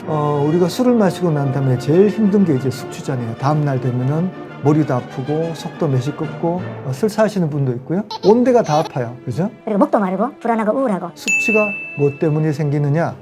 우리가 술을 마시고 난 다음에 제일 힘든 게 이제 숙취잖아요. 다음날 되면은 머리도 아프고 속도 메시껍고 설사하시는 분도 있고요. 온 데가 다 아파요. 그죠? 그리고 목도 마르고 불안하고 우울하고. 숙취가 뭐 때문에 생기느냐?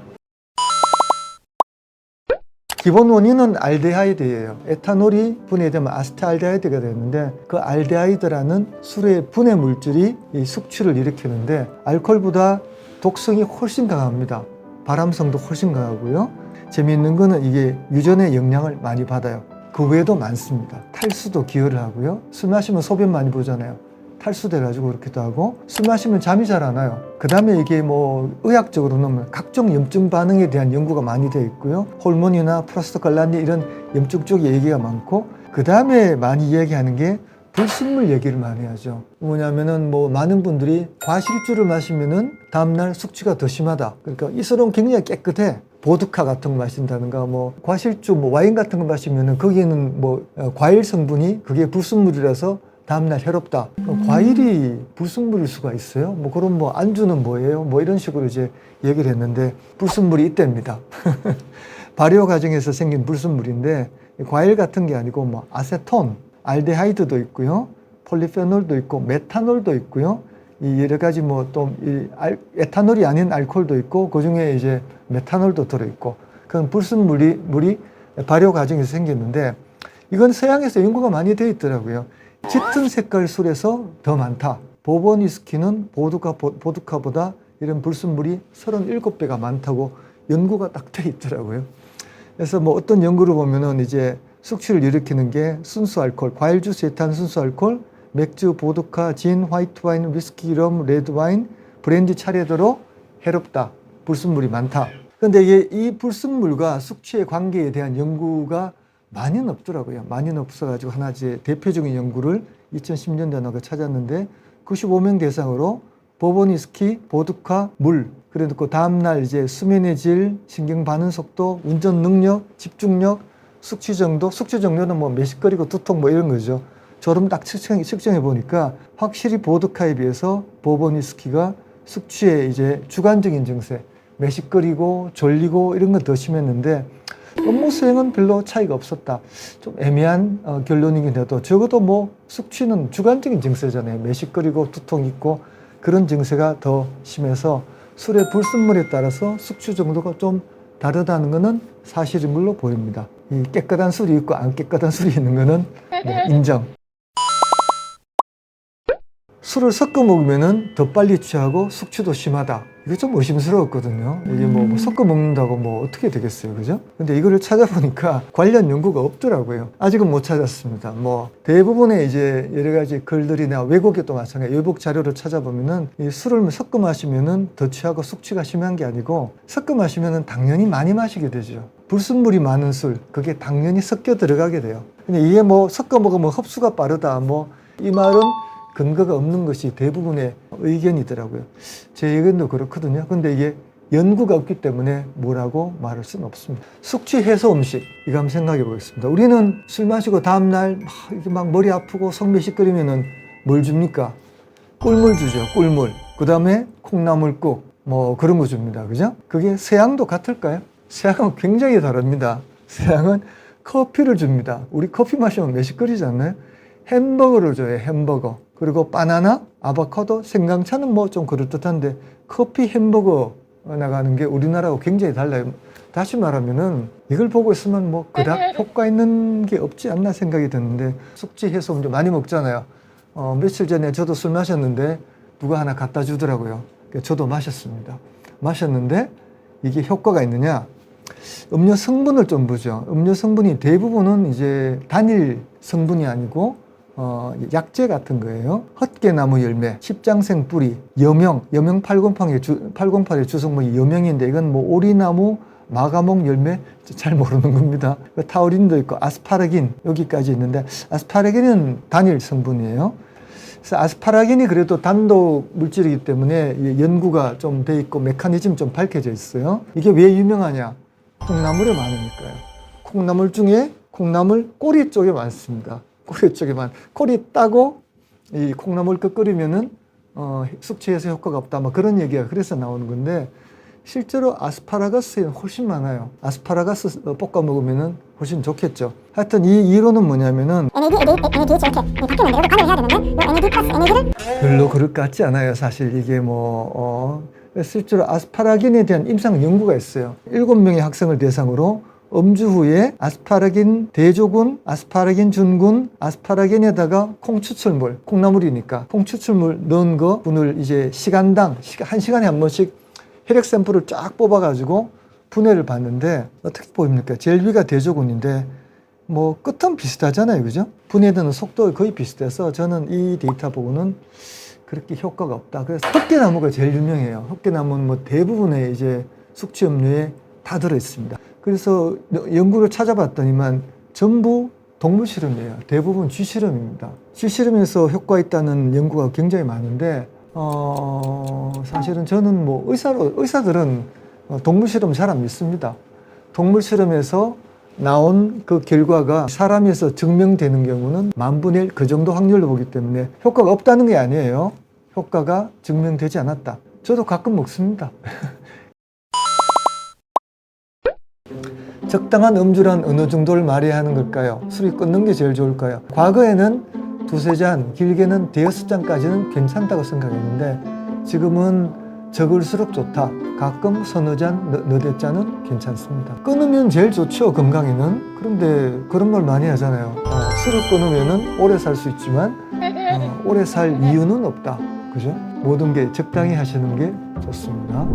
기본 원인은 알데하이드예요. 에탄올이 분해되면 아세트알데하이드가 되는데 그 알데하이드라는 술의 분해 물질이 이 숙취를 일으키는데 알코올보다 독성이 훨씬 강합니다. 발암성도 훨씬 강하고요. 재미있는 거는 이게 유전의 영향을 많이 받아요. 그 외에도 많습니다. 탈수도 기여를 하고요. 술 마시면 소변 많이 보잖아요. 탈수돼가지고 그렇기도 하고, 술 마시면 잠이 잘 안 와요. 그 다음에 이게 뭐 의학적으로는 각종 염증 반응에 대한 연구가 많이 되어 있고요. 호르몬이나 프로스타글란딘 이런 염증 쪽에 얘기가 많고, 그 다음에 많이 이야기하는 게 불순물 얘기를 많이 하죠. 뭐냐면은 뭐 많은 분들이 과실주를 마시면은 다음날 숙취가 더 심하다. 그러니까 이 술은 굉장히 깨끗해. 보드카 같은 거 마신다든가 뭐 과실주 뭐 와인 같은 거 마시면은 거기에는 뭐 과일 성분이 그게 불순물이라서 다음날 해롭다. 과일이 불순물일 수가 있어요? 뭐 그럼 뭐 안주는 뭐예요? 뭐 이런 식으로 이제 얘기를 했는데 불순물이 있답니다. 발효 과정에서 생긴 불순물인데 과일 같은 게 아니고 뭐 아세톤, 알데하이드도 있고요. 폴리페놀도 있고 메탄올도 있고요. 이 여러 가지 뭐 또 에탄올이 아닌 알코올도 있고 그중에 이제 메탄올도 들어있고 그런 불순물이 발효 과정에서 생겼는데 이건 서양에서 연구가 많이 되어 있더라고요. 짙은 색깔 술에서 더 많다. 보본 위스키는 보드카보다 이런 불순물이 37배가 많다고 연구가 딱 되어 있더라고요. 그래서 뭐 어떤 연구를 보면은 이제 숙취를 일으키는 게 순수 알코올, 과일 주스에 탄 순수 알코올, 맥주, 보드카, 진, 화이트 와인, 위스키, 럼, 레드 와인, 브랜디 차례대로 해롭다. 불순물이 많다. 근데 이게 이 불순물과 숙취의 관계에 대한 연구가 많이는 없더라고요. 많이는 없어가지고 하나 이제 대표적인 연구를 2010년대에 나가 찾았는데 95명 대상으로 보본 위스키, 보드카, 물 그래놓고 다음날 이제 수면의 질, 신경 반응 속도, 운전 능력, 집중력, 숙취 정도, 숙취 정도는 뭐 메시꺼리고 두통 뭐 이런 거죠. 저름 딱 측정해 보니까 확실히 보드카에 비해서 보본 위스키가 숙취의 이제 주관적인 증세, 메시꺼리고 졸리고 이런 건 더 심했는데 업무 수행은 별로 차이가 없었다. 좀 애매한 결론이긴 해도 적어도 뭐 숙취는 주관적인 증세잖아요. 메시꺼리고 두통 있고 그런 증세가 더 심해서 술의 불순물에 따라서 숙취 정도가 좀 다르다는 것은 사실인 걸로 보입니다. 이 깨끗한 술이 있고 안 깨끗한 술이 있는 것은 인정. 술을 섞어 먹으면 더 빨리 취하고 숙취도 심하다. 이게 좀 의심스러웠거든요. 이게 뭐 섞어 먹는다고 뭐 어떻게 되겠어요. 그죠? 근데 이거를 찾아보니까 관련 연구가 없더라고요. 아직은 못 찾았습니다. 뭐 대부분의 이제 여러 가지 글들이나 외국에도 마찬가지예요. 외국 자료를 찾아보면은 이 술을 섞어 마시면은 더 취하고 숙취가 심한 게 아니고 섞어 마시면은 당연히 많이 마시게 되죠. 불순물이 많은 술, 그게 당연히 섞여 들어가게 돼요. 근데 이게 뭐 섞어 먹으면 흡수가 빠르다. 뭐 이 말은 근거가 없는 것이 대부분의 의견이더라고요. 제 의견도 그렇거든요. 근데 이게 연구가 없기 때문에 뭐라고 말할 수는 없습니다. 숙취 해소 음식, 이거 한번 생각해 보겠습니다. 우리는 술 마시고 다음날 막 머리 아프고 속 메시꺼리면은 뭘 줍니까? 꿀물 주죠, 꿀물. 그 다음에 콩나물국, 뭐 그런 거 줍니다. 그죠? 그게 서양도 같을까요? 서양은 굉장히 다릅니다. 서양은 커피를 줍니다. 우리 커피 마시면 메시꺼리지 않나요? 햄버거를 줘요, 햄버거. 그리고 바나나, 아보카도, 생강차는 뭐 좀 그럴듯한데 커피, 햄버거 나가는 게 우리나라하고 굉장히 달라요. 다시 말하면은 이걸 보고 있으면 뭐 그닥 효과 있는 게 없지 않나 생각이 드는데 숙취 해소 음료 많이 먹잖아요. 며칠 전에 저도 술 마셨는데 누가 하나 갖다 주더라고요. 저도 마셨습니다. 마셨는데 이게 효과가 있느냐? 음료 성분을 좀 보죠. 음료 성분이 대부분은 이제 단일 성분이 아니고 약재 같은 거예요. 헛개나무 열매, 십장생 뿌리, 여명 808의 주성분이 여명인데 이건 뭐 오리나무, 마가목 열매 잘 모르는 겁니다. 타우린도 있고 아스파라긴 여기까지 있는데 아스파라긴은 단일 성분이에요. 그래서 아스파라긴이 그래도 단독 물질이기 때문에 연구가 좀 돼 있고 메커니즘 좀 밝혀져 있어요. 이게 왜 유명하냐? 콩나물에 많으니까요. 콩나물 중에 콩나물 꼬리 쪽에 많습니다. 꼬리 따고 이 콩나물 끓이면은 숙취 해소 효과가 없다. 뭐 그런 얘기가 그래서 나오는 건데 실제로 아스파라거스에는 훨씬 많아요. 아스파라거스 볶아 먹으면 훨씬 좋겠죠. 하여튼 이 이론은 뭐냐면은 NAD, ADH 이렇게 바뀌면 이것도 가려야 되는데 이 NAD 플러스 NAD를 별로 그럴 것 같지 않아요. 사실 이게 실제로 아스파라긴에 대한 임상 연구가 있어요. 7명의 학생을 대상으로 음주 후에 아스파라긴 대조군, 아스파라긴 준군, 아스파라긴에다가 콩추출물, 콩나물이니까 콩추출물 넣은 거 분을 이제 시간당 1시간에 한 번씩 혈액 샘플을 쫙 뽑아가지고 분해를 봤는데 어떻게 보입니까? 젤비가 대조군인데 뭐 끝은 비슷하잖아요, 그죠? 분해되는 속도가 거의 비슷해서 저는 이 데이터 보고는 그렇게 효과가 없다. 그래서 헛개나무가 제일 유명해요. 헛개나무는 뭐 대부분의 이제 숙취 음료에 다 들어 있습니다. 그래서 연구를 찾아봤더니만 전부 동물 실험이에요. 대부분 쥐 실험입니다. 쥐 실험에서 효과 있다는 연구가 굉장히 많은데 사실은 저는 뭐 의사들은 동물 실험 잘 안 믿습니다. 동물 실험에서 나온 그 결과가 사람에서 증명되는 경우는 10,000분의 1 그 정도 확률로 보기 때문에 효과가 없다는 게 아니에요. 효과가 증명되지 않았다. 저도 가끔 먹습니다. 적당한 음주란 어느 정도를 말해야 하는 걸까요? 술이 끊는 게 제일 좋을까요? 과거에는 2-3잔, 길게는 5-6잔까지는 괜찮다고 생각했는데 지금은 적을수록 좋다. 가끔 서너 잔, 너댓 잔은 괜찮습니다. 끊으면 제일 좋죠, 건강에는. 그런데 그런 말 많이 하잖아요. 술을 끊으면 오래 살 수 있지만 오래 살 이유는 없다. 그죠? 모든 게 적당히 하시는 게 좋습니다.